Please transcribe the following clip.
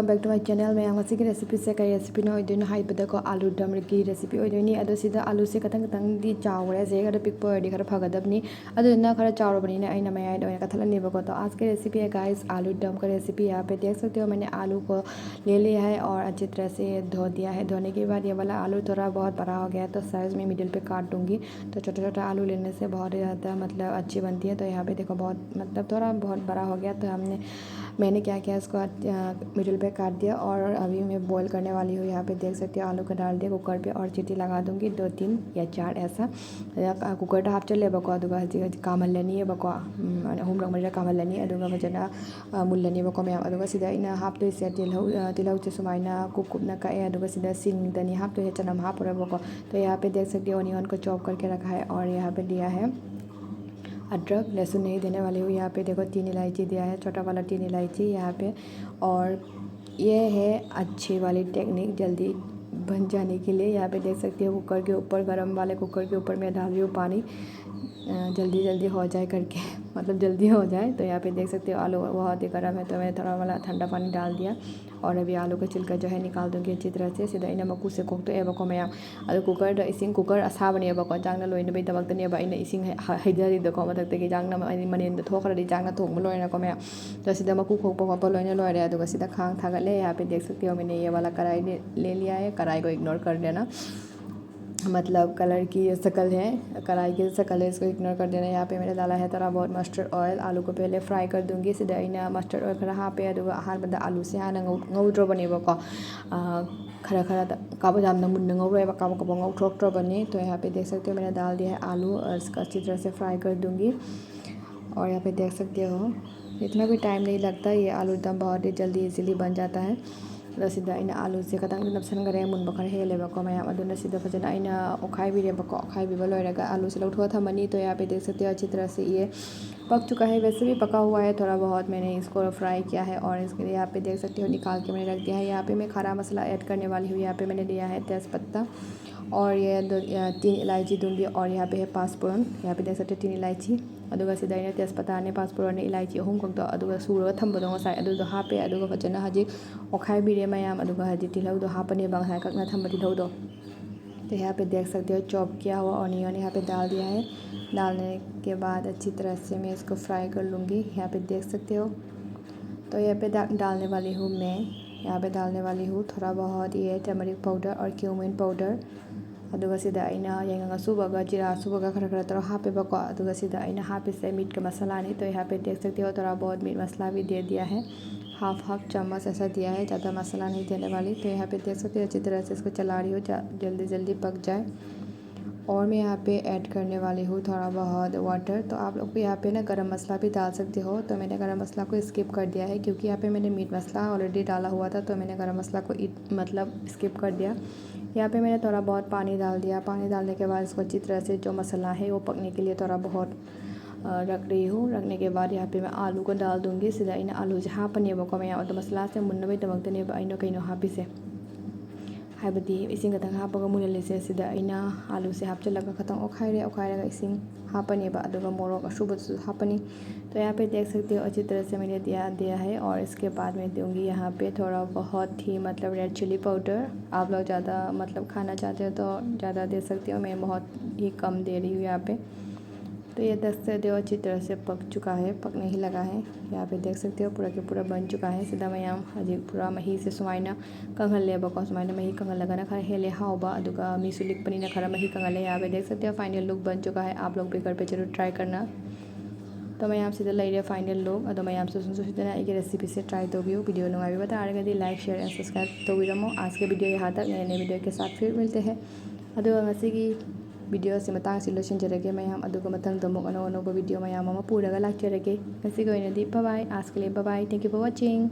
Welcome back to my channel मैं यहाँ की रेसिपी से कई रेसिपी होइदोइन हाइबदको आलू दम की रेसिपी होइदोइनी अदो सिदा आलू से खतंग खतंगदी चावरे जे खरा पिक पड़ी खरा फगदबनी अदुना खरा चावरबनी अइना मयाद ओइना कथलनीबको। तो आज की रेसिपी है गाइस आलू दम का रेसिपी। यहाँ पे देख सकते हो मैंने आलू को ले लिया है और अच्छी तरह से धो दिया है। धोने के बाद ये वाला आलू थोड़ा बहुत बड़ा हो गया है तो साइज़ में मिडिल पे काट दूंगी। तो छोटा छोटा आलू लेने से बहुत ज़्यादा मतलब अच्छी बनती है। तो यहाँ पे देखो बहुत मतलब थोड़ा बहुत बड़ा हो गया तो मैंने क्या किया इसको मिडिल पे काट दिया और अभी मैं बॉईल करने वाली हूँ। यहाँ पे देख सकते हो आलू को डाल दिया कुकर पे और सीटी लगा दूँगी 2-3 या 4 ऐसा कुकर हाफ चलेबको कामहल्लनीबको अहुमरक मरिरक कामहल्लनी अदुगा फजना मुल्लनीबको मैम अदुगा सिदा अइना हापतोइसे तिलहौचे सुमाइना कुपना कए अदुगा सिदा सिंगदनी हापतोइसे चनम हापुरेबको। तो यहाँ पे देख सकते हो ऑनियन को चॉप करके रखा है और यहाँ पे दिया है अदरक लहसुन नहीं देने वाली हूँ। यहाँ पे देखो 3 इलायची दिया है, छोटा वाला 3 इलायची यहाँ पे। और ये है अच्छी वाली टेक्निक जल्दी बन जाने के लिए। यहाँ पे देख सकते हो कुकर के ऊपर गरम वाले कुकर के ऊपर मैं डाल रही हूँ पानी जल्दी जल्दी हो जाए करके मतलब जल्दी हो जाए। तो यहाँ पे देख सकते हो आलू बहुत ही गर्म है तो मैं थोड़ा वाला ठंडा पानी डाल दिया और अभी आलू का छिलका जो है निकाल दूँगी अच्छी तरह से। सीधा इन मकू से कोक्तोएबको मैम अदो कुकर इसिंग कुकर असाबनेबको जांगना लोइनबैदमक्तनेब अइना इसिंग हैदरिदको मथक्तगी जांगना मनेंद थोखरदि जांगना थोंगबा लोइनको मैम। तो सीधा मकू खोपा खोपा लोइना लोइरे अदुगा सीधा खांग थागले। यहाँ पे देख सकते हो मैंने ये वाला कढ़ाई ले लिया है। कढ़ाई को इग्नोर कर देना मतलब कलर की शक्ल है कढ़ाई की शक्ल है इसको इग्नोर कर देना। यहाँ पे मैंने डाला है थोड़ा बहुत मस्टर्ड ऑयल। आलू को पहले फ्राई कर दूंगी सीधा अइना मस्टर्ड ऑयल खरा हापे अदुगा अहानबदा आलू से हाना ngौद्रोबनेबको खरा खरा काबो जामना मुन्ना ngौरोएबा काबो काबो ngौथ्रोक्ट्रोबने। तो यहाँ पे देख सकते हो मैंने डाल दिया है आलू और इसका अच्छी तरह से फ्राई कर दूंगी। और यहाँ पे देख सकते हो इतना भी टाइम नहीं लगता, ये आलू दम बहुत ही जल्दी इजीली बन जाता है। सीधा अइना आलू से खतंग नपसनगरे मुनबा खरा हेलेबको मैम अदुना सीधा फजना अइना ओखाइबिरेबको ओखाइबिबा लोइरगा आलू से लौटवा थमनी। तो यहाँ पे देख सकते हो अच्छी तरह से ये पक चुका है, वैसे भी पका हुआ है थोड़ा बहुत मैंने इसको फ्राई किया है। और इसके लिए यहाँ पे देख सकते हो निकाल के मैंने रख दिया है। यहाँ पे मैं खड़ा मसाला ऐड करने वाली हूँ। यहाँ पे मैंने लिया है तेज़पत्ता और ये 3 इलायची दूंगी और यहाँ पे है 5 फोरन। यहाँ पे देख सकते हो 3 इलायची अदुगा सीधा अइना तेज़पत्ता ने 5 फोरन इलायची अहुम खक्तो अदुगा सूरगा थम्बदो ngसाई अदुदो हापे अदुगा फजना हजी ओखाइबिरे मैम अदुगा हजी तिलहौदो हापनेबा ngसाई ककना थम्बा तिलहौदो। तो यहाँ पे देख सकते हो चॉप किया हुआ ऑनियन यहाँ पे डाल दिया है। डालने के बाद अच्छी तरह से मैं इसको फ्राई कर लूँगी। यहाँ पे देख सकते हो तो यहाँ पे डालने वाली हूँ मैं यहाँ पे डालने वाली हूँ थोड़ा बहुत ये टर्मरिक पाउडर और क्यूमिन पाउडर अदुगा सीधा अइना यांग सुबगा जीरा सुबगा खरा खरा तौर हापेबको अदुगा सीधा अइना हापिसे मीट का मसाला नहीं। तो यहाँ पे देख सकते हो थोड़ा बहुत मीट मसाला भी दे दिया है, हाफ चम्मच ऐसा दिया है, ज़्यादा मसाला नहीं देने वाली। तो यहाँ पे देख सकते हो अच्छी तरह से इसको चला रही हूँ जल्दी जल्दी पक जाए। और मैं यहाँ पे ऐड करने वाली हूँ थोड़ा बहुत वाटर। तो आप लोग को यहाँ पे ना गरम मसाला भी डाल सकते हो। तो मैंने गरम मसाला को स्किप कर दिया है क्योंकि यहाँ पे मैंने मीट मसाला ऑलरेडी डाला हुआ था तो मैंने गरम मसाला को मतलब स्किप कर दिया। यहाँ पे मैंने थोड़ा बहुत पानी डाल दिया। पानी डालने के बाद इसको अच्छी तरह से जो मसाला है वो पकने के लिए थोड़ा बहुत रख रही हूँ। रखने के बाद यहाँ पे मैं आलू को डाल दूँगी सीधा इन आलू से हापनेबको मैं अदो मसाला से मुन्नबैदमक्तनेब अइनो कइनो हापिसे हाइबदी इसिंग खतंग हापगा मुनलेसे सीधा अइना आलू से हापचलगा खतंग ओखाइरगा इसिंग हापनेबा अदुगा मोरोक अशुबसु हापनी। तो यहाँ पे देख सकते हो अच्छी तरह से मैंने दिया है। और इसके बाद मैं दूंगी यहाँ पे थोड़ा बहुत ही मतलब रेड चिली पाउडर। आप लोग ज़्यादा मतलब खाना चाहते हो तो ज़्यादा दे सकते हो, मैं बहुत ही कम दे रही हूँ यहाँ पे। तो ये देख सकते हो अच्छी तरह से पक चुका है, पकने ही लगा है। यहाँ पे देख सकते हो पूरा के पूरा बन चुका है। सीधा मैं यहाँ हजी पूरा मही से सुमाइना कंगलेबको सुमाइना मही कंगलगना खरा हेले हाउबा अदुगा मीसु लिकपनिना खरा मही कंगले। यहाँ पे देख सकते हो फाइनल लुक बन चुका है। आप लोग भी घर पे जरूर ट्राई करना। तो मैं यहाँ सीधा लेरे फाइनल लुक अदो मैं यहाँ सुसुदना एक रेसिपी से ट्राई तोबियो वीडियो नुंगाइबा तारगदी लाइक शेयर एंड सब्सक्राइब तोबिरमो। आज के वीडियो यहाँ तक नए वीडियो के साथ फिर मिलते हैं। अदुगा ngasiगी वीडियो से मतंग से लोइसिनजरगे मैम अदुगा मतंग दमुक अनौ अनौबा वीडियो मैम अमा पुरगा लाक्चरगे। ngasiगी ओइनदि बाय बाय। आज के लिए bye bye. Thank you for watching.